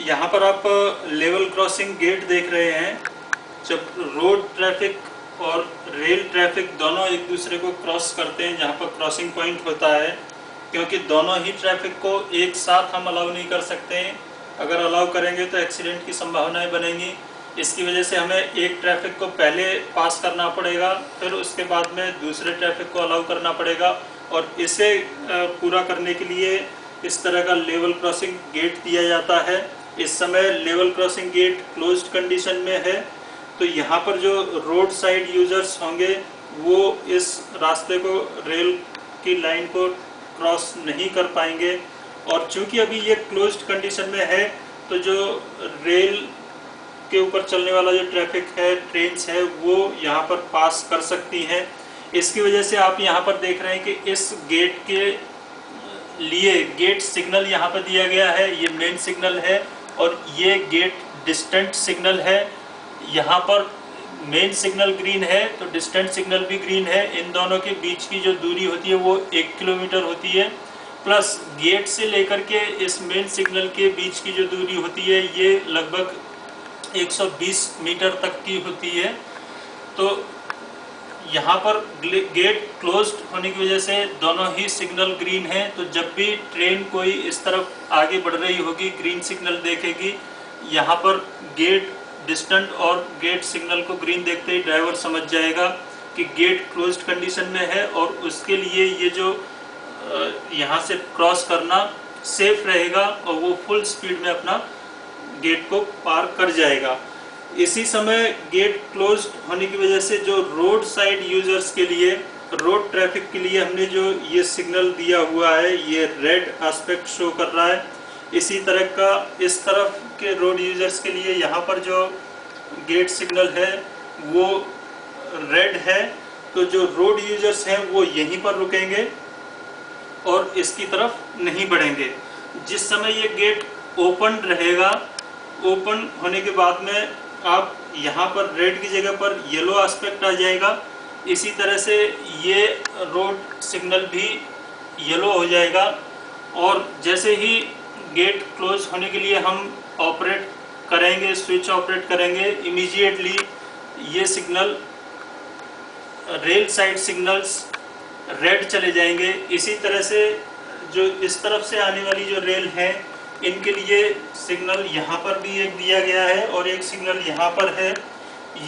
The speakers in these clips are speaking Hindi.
यहाँ पर आप लेवल क्रॉसिंग गेट देख रहे हैं। जब रोड ट्रैफिक और रेल ट्रैफिक दोनों एक दूसरे को क्रॉस करते हैं, जहाँ पर क्रॉसिंग पॉइंट होता है, क्योंकि दोनों ही ट्रैफिक को एक साथ हम अलाउ नहीं कर सकते हैं। अगर अलाउ करेंगे तो एक्सीडेंट की संभावनाएं बनेंगी। इसकी वजह से हमें एक ट्रैफिक को पहले पास करना पड़ेगा, फिर उसके बाद में दूसरे ट्रैफिक को अलाउ करना पड़ेगा। और इसे पूरा करने के लिए इस तरह का लेवल क्रॉसिंग गेट दिया जाता है। इस समय level crossing gate closed condition में है, तो यहाँ पर जो रोड साइड यूजर्स होंगे वो इस रास्ते को, रेल की लाइन को क्रॉस नहीं कर पाएंगे। और चूंकि अभी ये क्लोज्ड कंडीशन में है, तो जो रेल के ऊपर चलने वाला जो ट्रैफिक है, ट्रेन्स है, वो यहाँ पर पास कर सकती हैं। इसकी वजह से आप यहाँ पर देख रहे हैं कि इस गेट के लिए गेट सिग्नल यहाँ पर दिया गया है। ये मेन सिग्नल है और ये गेट डिस्टेंट सिग्नल है। यहाँ पर मेन सिग्नल ग्रीन है तो डिस्टेंट सिग्नल भी ग्रीन है। इन दोनों के बीच की जो दूरी होती है वो 1 किलोमीटर होती है, प्लस गेट से लेकर के इस मेन सिग्नल के बीच की जो दूरी होती है ये लगभग 120 मीटर तक की होती है। तो यहाँ पर गेट क्लोज्ड होने की वजह से दोनों ही सिग्नल ग्रीन है। तो जब भी ट्रेन कोई इस तरफ आगे बढ़ रही होगी, ग्रीन सिग्नल देखेगी, यहाँ पर गेट डिस्टेंट और गेट सिग्नल को ग्रीन देखते ही ड्राइवर समझ जाएगा कि गेट क्लोज्ड कंडीशन में है और उसके लिए ये जो यहाँ से क्रॉस करना सेफ रहेगा और वो फुल स्पीड में अपना गेट को पार कर जाएगा। इसी समय गेट क्लोज्ड होने की वजह से जो रोड साइड यूजर्स के लिए, रोड ट्रैफिक के लिए हमने जो ये सिग्नल दिया हुआ है, ये रेड एस्पेक्ट शो कर रहा है। इसी तरह का इस तरफ के रोड यूजर्स के लिए यहाँ पर जो गेट सिग्नल है वो रेड है। तो जो रोड यूजर्स हैं वो यहीं पर रुकेंगे और इसकी तरफ नहीं बढ़ेंगे। जिस समय ये गेट ओपन रहेगा, ओपन होने के बाद में आप यहाँ पर रेड की जगह पर येलो एस्पेक्ट आ जाएगा। इसी तरह से ये रोड सिग्नल भी येलो हो जाएगा। और जैसे ही गेट क्लोज होने के लिए हम ऑपरेट करेंगे, स्विच ऑपरेट करेंगे, इमीडिएटली ये signal, rail side signals red चले जाएंगे। इसी तरह से जो इस तरफ से आने वाली जो रेल है, इनके लिए सिग्नल यहाँ पर भी एक दिया गया है और एक सिग्नल यहाँ पर है।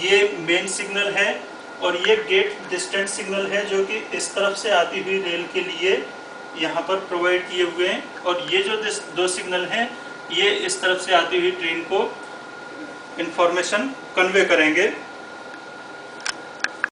ये मेन सिग्नल है और ये गेट डिस्टेंट सिग्नल है जो कि इस तरफ से आती हुई रेल के लिए यहाँ पर प्रोवाइड किए हुए हैं। और ये जो दो सिग्नल हैं ये इस तरफ से आती हुई ट्रेन को इंफॉर्मेशन कन्वे करेंगे।